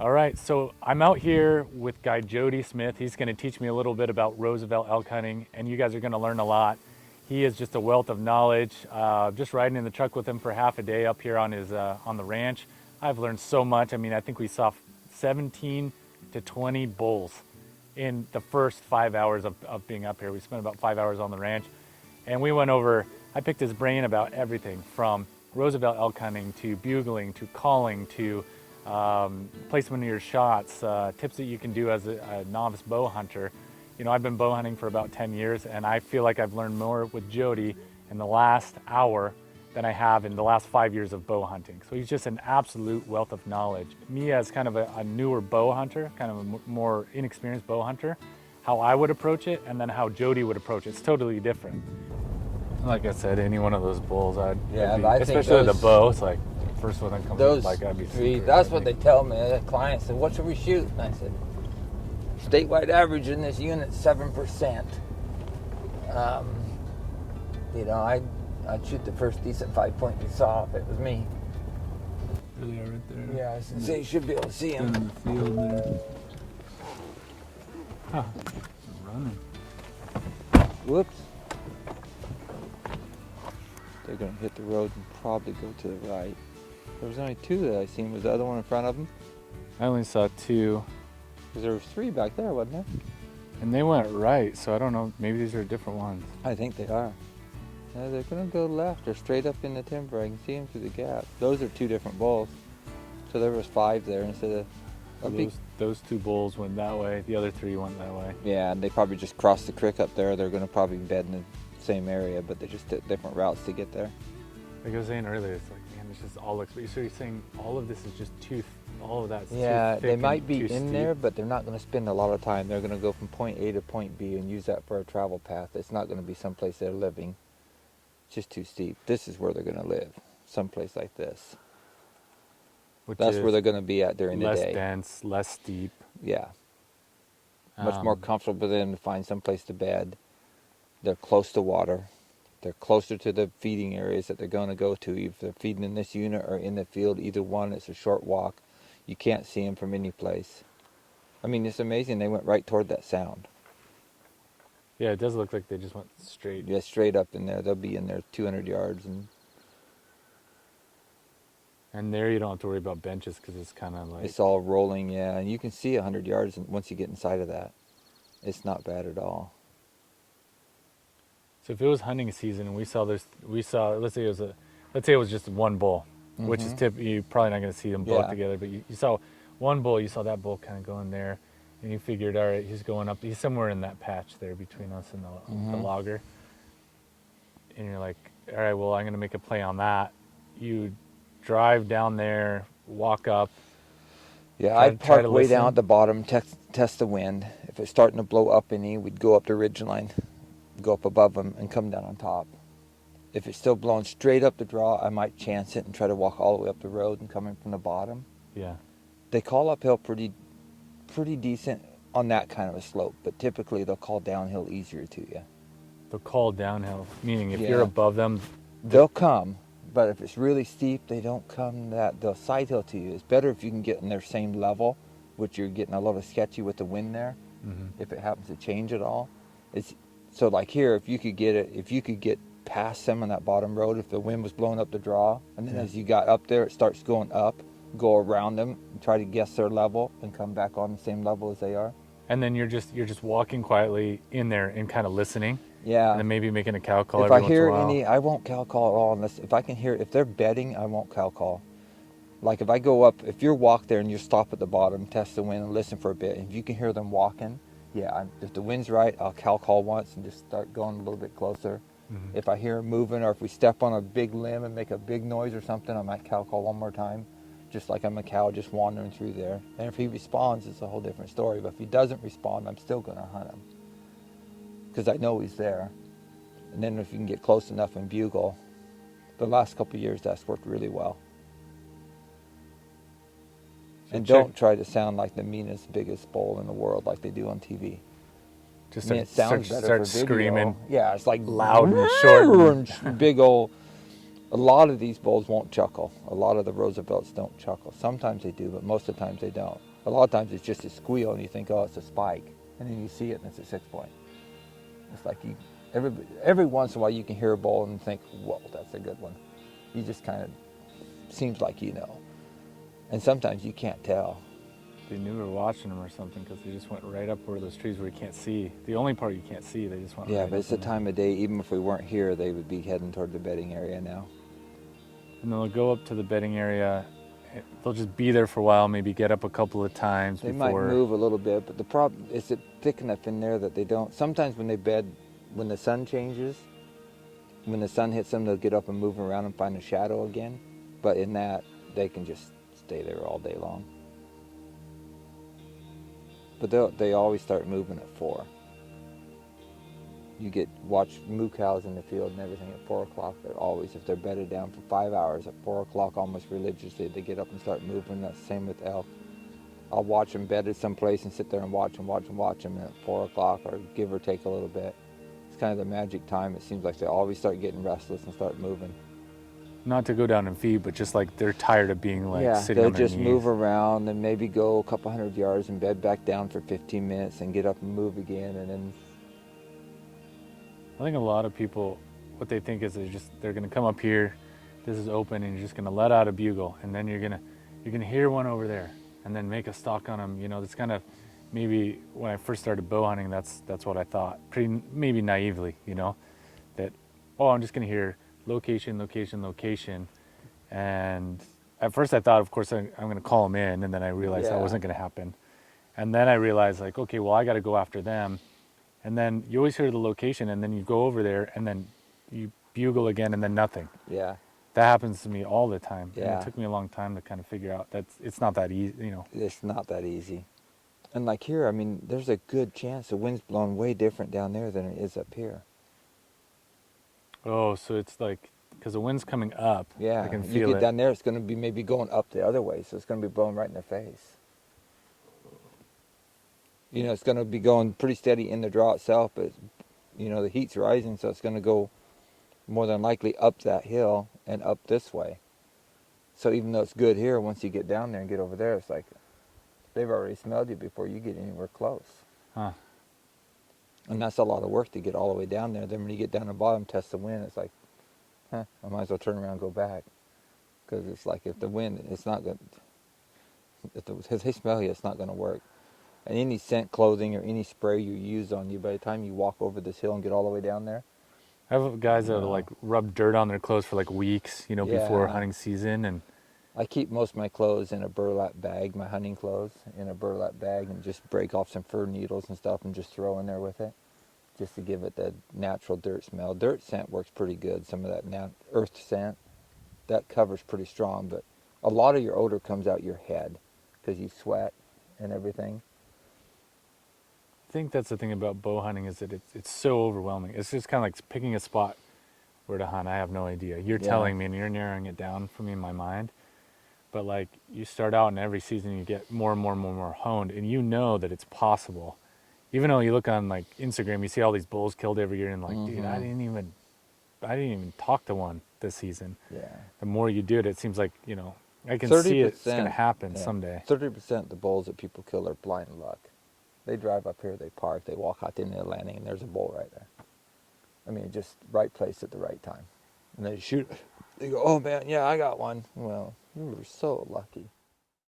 All right, so I'm out here with guy Jody Smith. He's going to teach me a little bit about Roosevelt elk hunting, and you guys are going to learn a lot. He is just a wealth of knowledge. Just riding in the truck with him for half a day up here on his on the ranch, I've learned so much. I mean, I think we saw 17 to 20 bulls in the first 5 hours of being up here. We spent about 5 hours on the ranch, and we went over. I picked his brain about everything from Roosevelt elk hunting to bugling to calling to placement of your shots, tips that you can do as a novice bow hunter. You know, I've been bow hunting for about 10 years, and I feel like I've learned more with Jody in the last hour than I have in the last 5 years of bow hunting. So he's just an absolute wealth of knowledge. Me as kind of a newer bow hunter, kind of a more inexperienced bow hunter, how I would approach it and then how Jody would approach it, it's totally different. Like I said, any one of those bulls, I think especially the bow, it's like first one that comes up, like I'd be three. That's what they tell me. The client said, "What should we shoot?" And I said, "Statewide average in this unit 7%." You know, I'd shoot the first decent 5-point we saw if it was me. There they are right there. Yeah, I was gonna say you should be able to see Down them. in the field there. Huh. Running. Whoops. They're gonna hit the road and probably go to the right. There was only two that I seen. Was the other one in front of them? I only saw two. Because there was three back there, wasn't there? And they went right, so I don't know, maybe these are different ones. I think they are. No, they're gonna go left. They're straight up in the timber. I can see them through the gap. Those are two different bulls. So there was 5 there instead of... Those two bulls went that way, the other 3 went that way. Yeah, and they probably just crossed the creek up there. They're gonna probably bed in the same area, but they just took different routes to get there. Like I was saying earlier, it's like, man, it's just all looks, so you're saying all of this is just all of that's too Yeah, thick they and might be too in steep. there, but they're not gonna spend a lot of time. They're gonna go from point A to point B and use that for a travel path. It's not gonna be someplace they're living. It's just too steep. This is where they're gonna live, someplace like this. That's where they're gonna be at during the day. Less dense, less steep. Yeah. Much more comfortable for them to find someplace to bed. They're close to water. They're closer to the feeding areas that they're going to go to. If they're feeding in this unit or in the field, either one, it's a short walk. You can't see them from any place. I mean, it's amazing. They went right toward that sound. Yeah, it does look like they just went straight. Yeah, straight up in there. They'll be in there 200 yards. And there you don't have to worry about benches because it's kind of like... It's all rolling, yeah. And you can see 100 yards once you get inside of that. It's not bad at all. So if it was hunting season and we saw, let's say it was just one bull, which is you're probably not going to see them buck together, but you saw one bull, you saw that bull kind of going there, and you figured, all right, he's going up, he's somewhere in that patch there between us and the logger. And you're like, all right, well, I'm going to make a play on that. You drive down there, walk up. Yeah, I'd park way down at the bottom, test the wind. If it's starting to blow up any, we'd go up the ridgeline, go up above them, and come down on top. If it's still blowing straight up the draw, I might chance it and try to walk all the way up the road and come in from the bottom. Yeah. They call uphill pretty decent on that kind of a slope, but typically they'll call downhill easier to you. They'll call downhill, meaning if you're above them... They'll come, but if it's really steep, they don't come they'll side hill to you. It's better if you can get in their same level, which you're getting a little sketchy with the wind there, if it happens to change at all. So like here, if you could get past them on that bottom road, if the wind was blowing up the draw, and then as you got up there, it starts going up, go around them, and try to guess their level, and come back on the same level as they are. And then you're just walking quietly in there and kind of listening. Yeah. And then maybe making a cow call if every I once in hear a while. any, I won't cow call at all unless if they're bedding, I won't cow call. Like if I go up, if you walk there and you stop at the bottom, test the wind and listen for a bit, and if you can hear them walking, if the wind's right, I'll cow call once and just start going a little bit closer. If I hear them moving, or if we step on a big limb and make a big noise or something, I might cow call one more time, just like I'm a cow just wandering through there. And if he responds, it's a whole different story. But if he doesn't respond, I'm still going to hunt him because I know he's there. And then if you can get close enough and bugle, the last couple of years that's worked really well. And don't try to sound like the meanest, biggest bull in the world like they do on TV. Just it sounds better for video. Screaming. Yeah, it's like loud and short. And big old. A lot of these bulls won't chuckle. A lot of the Roosevelts don't chuckle. Sometimes they do, but most of the times they don't. A lot of times it's just a squeal and you think, oh, it's a spike. And then you see it and it's a 6 point. It's like every once in a while you can hear a bull and think, whoa, that's a good one. You just kind of, seems like you know. And sometimes you can't tell. They knew we were watching them or something because they just went right up where those trees where you can't see. The only part you can't see, they just went Yeah, right but up it's the in there. time of day, even if we weren't here, they would be heading toward the bedding area now. And then they'll go up to the bedding area. They'll just be there for a while, maybe get up a couple of times They before. might move a little bit, but the problem is it thick enough in there that they don't. Sometimes when they bed, when the sun changes, when the sun hits them, they'll get up and move around and find a shadow again. But in that, they can just stay there all day long. But they always start moving at 4. You watch moo cows in the field and everything at 4 o'clock. They're always, if they're bedded down for 5 hours, at 4 o'clock almost religiously, they get up and start moving. That's the same with elk. I'll watch them bedded someplace and sit there and watch them at 4 o'clock or give or take a little bit. It's kind of the magic time. It seems like they always start getting restless and start moving. Not to go down and feed, but just like they're tired of being like Yeah, sitting they'll on their just knees. move around and maybe go a couple hundred yards and bed back down for 15 minutes and get up and move again. And then I think a lot of people, what they think is they're gonna come up here, this is open, and you're just gonna let out a bugle, and then you're gonna hear one over there, and then make a stalk on them. You know, that's kind of maybe when I first started bow hunting, that's what I thought, maybe naively, you know, that I'm just gonna hear location, location, location, and at first I thought, of course, I'm gonna call them in, and then I realized that Yeah. wasn't gonna happen, and then I realized like, okay, well I got to go after them. And then you always hear the location, and then you go over there, and then you bugle again, and then nothing. yeah, That happens to me all the time. And Yeah. it took me a long time to kind of figure out that it's not that easy, you know. it's not that easy. And like here, I mean, there's a good chance the wind's blowing way different down there than it is up here. Oh, so it's like, because the wind's coming up, Yeah, I can you feel get it. down there, it's going to be maybe going up the other way, so it's going to be blowing right in their face. You know, it's going to be going pretty steady in the draw itself, but, you know, the heat's rising, so it's going to go more than likely up that hill and up this way. So even though it's good here, once you get down there and get over there, it's like they've already smelled you before you get anywhere close. Huh. And that's a lot of work to get all the way down there. Then when you get down the bottom, test the wind, it's like, I might as well turn around and go back. Because it's like if the wind, it's not going to, if they smell you, it's not going to work. And any scent clothing or any spray you use on you, by the time you walk over this hill and get all the way down there, I have guys that No. like rub dirt on their clothes for like weeks, you know, before Yeah. hunting season. And I keep most of my clothes in a burlap bag, my hunting clothes in a burlap bag, and just break off some fir needles and stuff and just throw in there with it, just to give it the natural dirt smell. Dirt scent works pretty good. Some of that earth scent, that covers pretty strong, but a lot of your odor comes out your head because you sweat and everything. I think that's the thing about bow hunting is that it's so overwhelming. It's just kind of like picking a spot where to hunt. I have no idea. You're Yeah. telling me and you're narrowing it down for me in my mind. But like you start out and every season you get more and more and more and more honed, and you know that it's possible. Even though you look on like Instagram, you see all these bulls killed every year, and like, dude, I didn't even talk to one this season. Yeah. The more you do it, it seems like, you know, I can see it's going to happen someday. 30% of the bulls that people kill are blind luck. They drive up here, they park, they walk out into the landing, and there's a bull right there. I mean, just right place at the right time. And they shoot. They go, oh man, yeah, I got one. Well, you were so lucky.